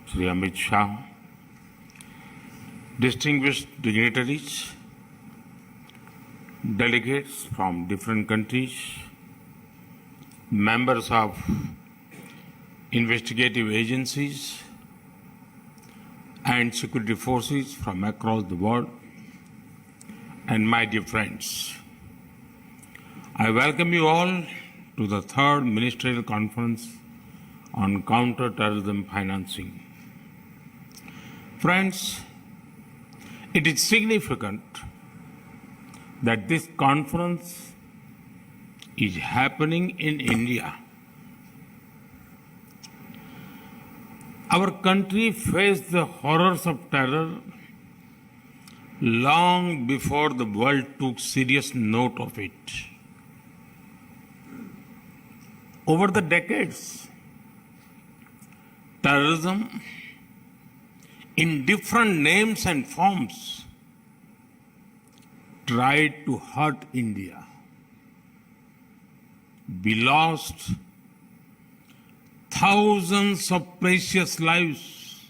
Shri Amit Shah, distinguished dignitaries, delegates from different countries, members of investigative agencies and security forces from across the world, and my dear friends. I welcome you all to the third Ministerial Conference on Counter-Terrorism Financing. Friends, it is significant that this conference is happening in India. Our country faced the horrors of terror long before the world took serious note of it. Over the decades, terrorism, in different names and forms, tried to hurt India. We lost thousands of precious lives,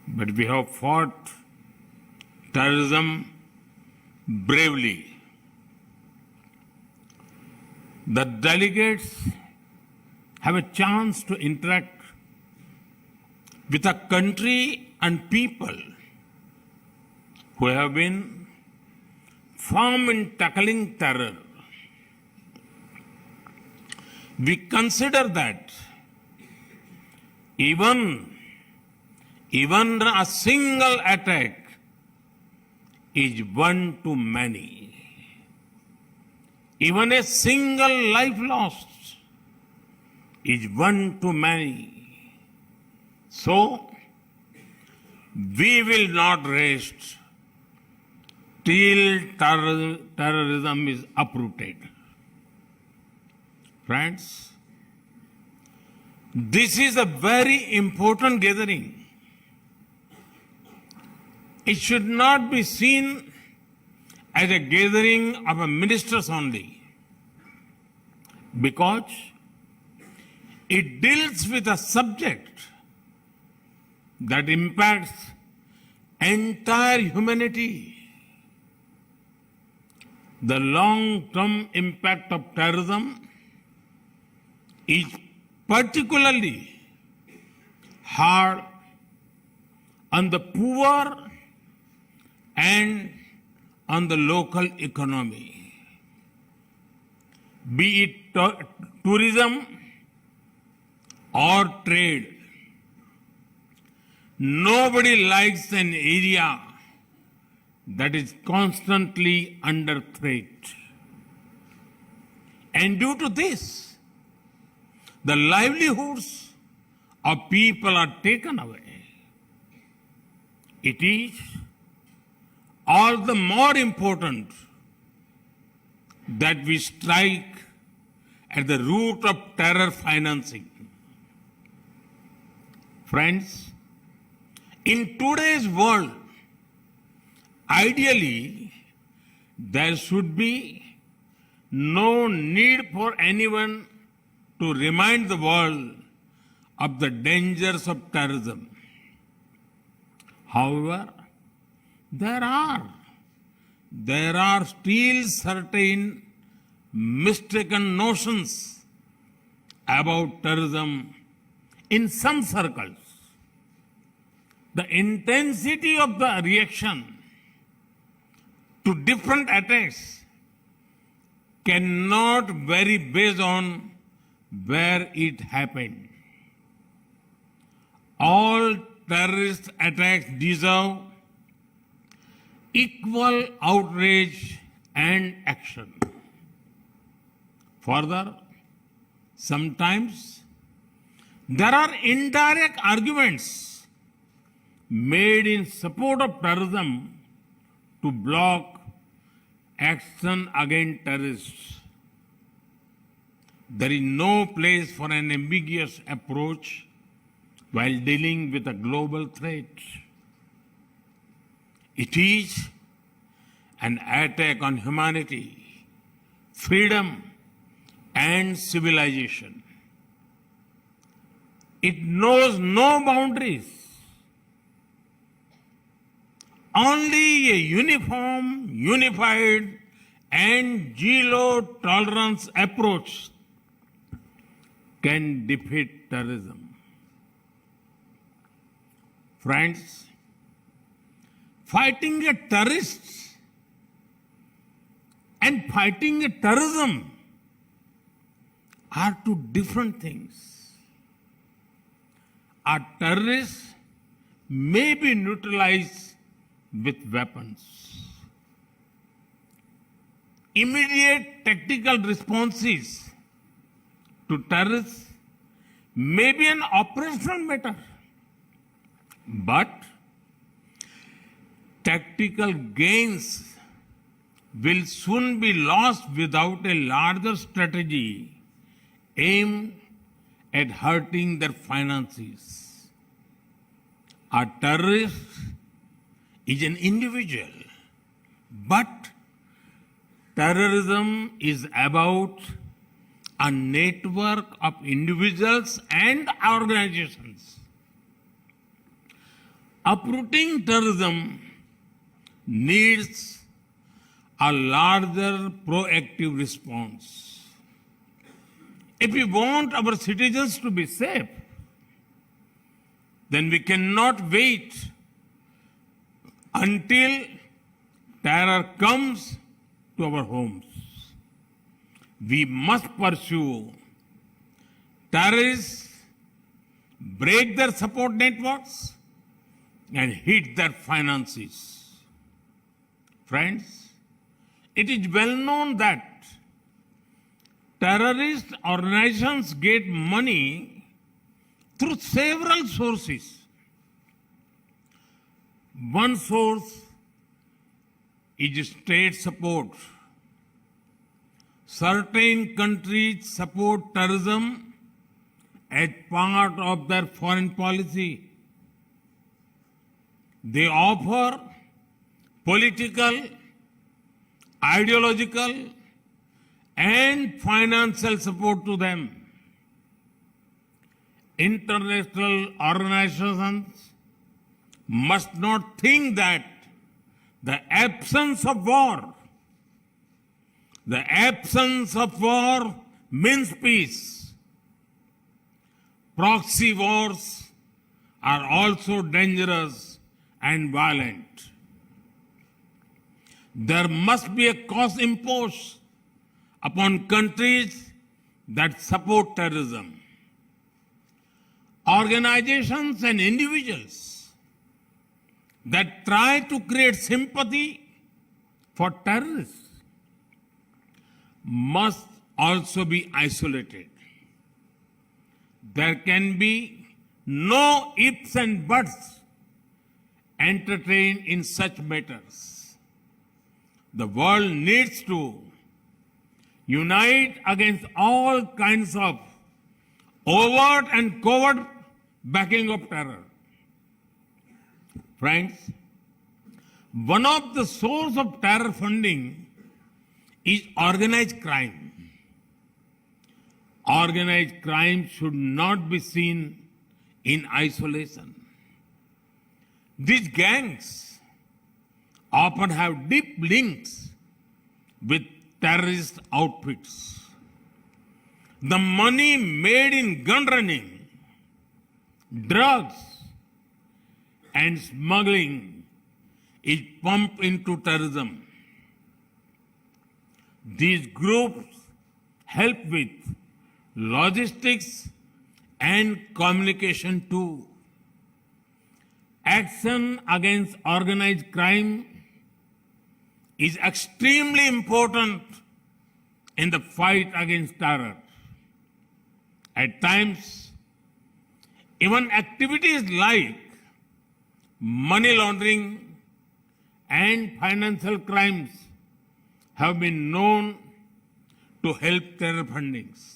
but we have fought terrorism bravely. The delegates have a chance to interact with a country and people who have been firm in tackling terror. We consider that even a single attack is one too many. Even a single life lost is one too many. So, we will not rest till terrorism is uprooted. Friends, this is a very important gathering. It should not be seen as a gathering of ministers only, because it deals with a subject that impacts entire humanity. The long-term impact of terrorism is particularly hard on the poor and on the local economy. Be it tourism or trade. Nobody likes an area that is constantly under threat. And due to this, the livelihoods of people are taken away. It is all the more important that we strike at the root of terror financing. Friends, in today's world, ideally, there should be no need for anyone to remind the world of the dangers of terrorism. However, there are still certain mistaken notions about terrorism in some circles. The intensity of the reaction to different attacks cannot vary based on where it happened. All terrorist attacks deserve equal outrage and action. Further, sometimes there are indirect arguments made in support of terrorism to block action against terrorists. There is no place for an ambiguous approach while dealing with a global threat. It is an attack on humanity, freedom, and civilization. It knows no boundaries. Only a uniform, unified, and zero-tolerance approach can defeat terrorism. Friends, fighting a terrorist and fighting a terrorism are two different things. A terrorist may be neutralized with weapons. Immediate tactical responses to terrorists may be an operational matter, but tactical gains will soon be lost without a larger strategy aimed at hurting their finances. A terrorist is an individual, but terrorism is about a network of individuals and organizations. Uprooting terrorism needs a larger proactive response. If we want our citizens to be safe, then we cannot wait until terror comes to our homes. We must pursue terrorists, break their support networks, and hit their finances. Friends, it is well known that terrorist organizations get money through several sources. One source is state support. Certain countries support terrorism as part of their foreign policy. They offer political, ideological, and financial support to them. International organizations must not think that the absence of war means peace. Proxy wars are also dangerous and violent. There must be a cost imposed upon countries that support terrorism. Organizations and individuals that try to create sympathy for terrorists must also be isolated. There can be no ifs and buts entertained in such matters. The world needs to unite against all kinds of overt and covert backing of terror. Friends, one of the sources of terror funding is organized crime. Organized crime should not be seen in isolation. These gangs often have deep links with terrorist outfits. The money made in gun running, drugs, and smuggling is pumped into terrorism. These groups help with logistics and communication too. Action against organized crime is extremely important in the fight against terror. At times, even activities like money laundering and financial crimes have been known to help terror fundings.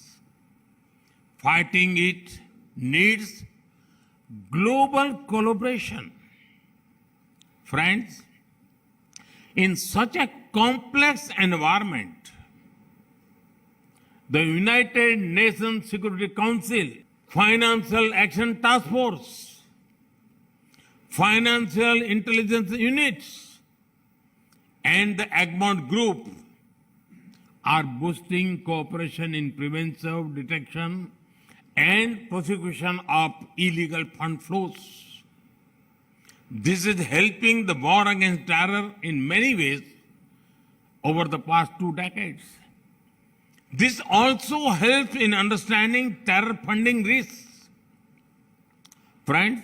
Fighting it needs global collaboration. Friends, in such a complex environment, the United Nations Security Council Financial Action Task Force, Financial Intelligence Units, and the Egmont Group are boosting cooperation in preventive detection and prosecution of illegal fund flows. This is helping the war against terror in many ways over the past 2 decades. This also helps in understanding terror funding risks. Friends,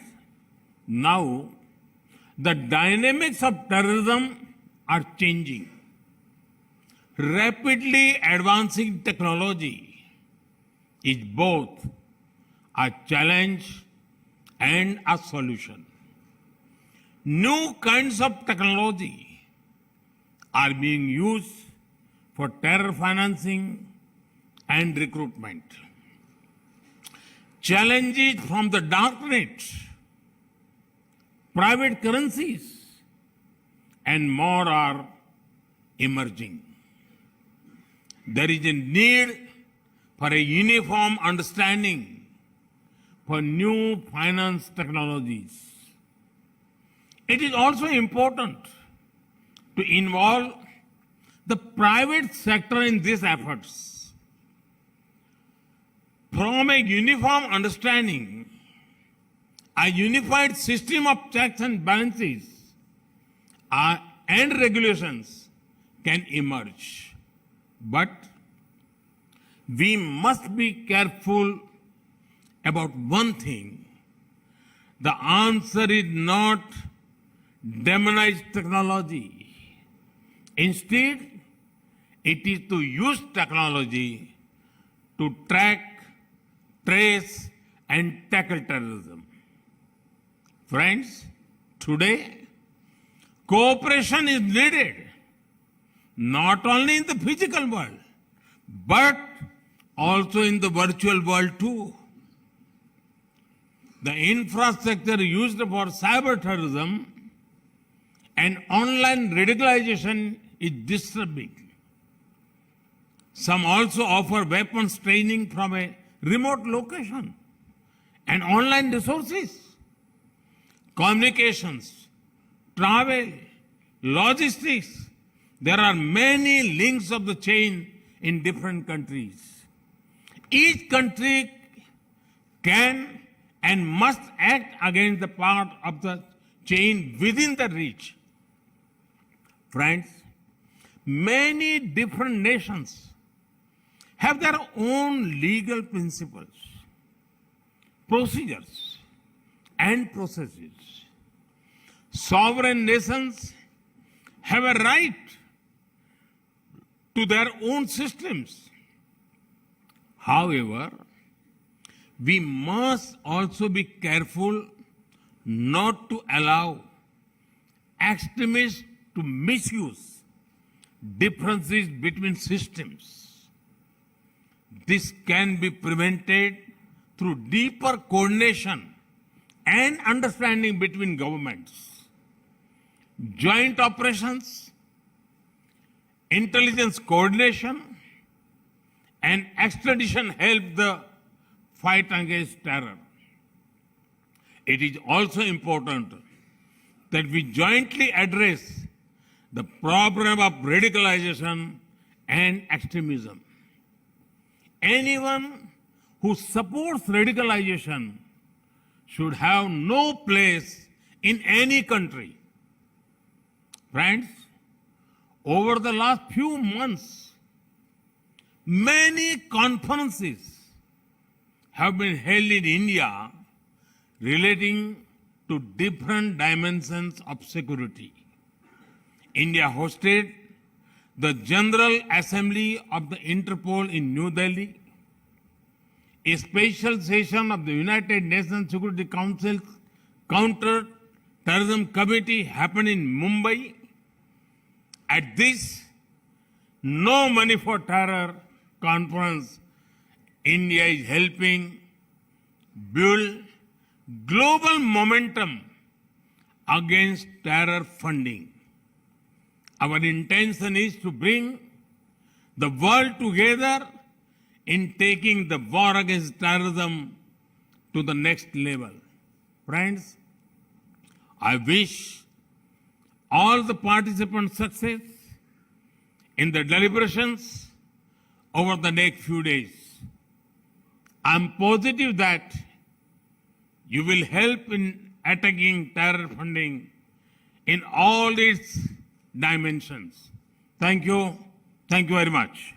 now the dynamics of terrorism are changing. Rapidly advancing technology is both a challenge and a solution. New kinds of technology are being used for terror financing and recruitment. Challenges from the darknet, private currencies, and more are emerging. There is a need for a uniform understanding for new finance technologies. It is also important to involve the private sector in these efforts. From a uniform understanding, a unified system of checks and balances and regulations can emerge. But we must be careful about one thing. The answer is not demonize technology. Instead, it is to use technology to track, trace, and tackle terrorism. Friends, today, cooperation is needed, not only in the physical world, but also in the virtual world too. The infrastructure used for cyber terrorism and online radicalization is disturbing. Some also offer weapons training from a remote location and online resources, communications, travel, logistics. There are many links of the chain in different countries. Each country can and must act against the part of the chain within the reach. Friends, many different nations have their own legal principles, procedures, and processes. Sovereign nations have a right to their own systems. However, we must also be careful not to allow extremists to misuse differences between systems. This can be prevented through deeper coordination and understanding between governments. Joint operations, intelligence coordination, and extradition help the fight against terror. It is also important that we jointly address the problem of radicalization and extremism. Anyone who supports radicalization should have no place in any country. Friends, over the last few months, many conferences have been held in India relating to different dimensions of security. India hosted the General Assembly of the Interpol in New Delhi, a special session of the United Nations Security Council's Counter-Terrorism Committee happened in Mumbai. At this No Money for Terror conference, India is helping build global momentum against terror funding. Our intention is to bring the world together in taking the war against terrorism to the next level. Friends, I wish all the participants success in the deliberations over the next few days. I am positive that you will help in attacking terror funding in all its dimensions. Thank you. Thank you very much.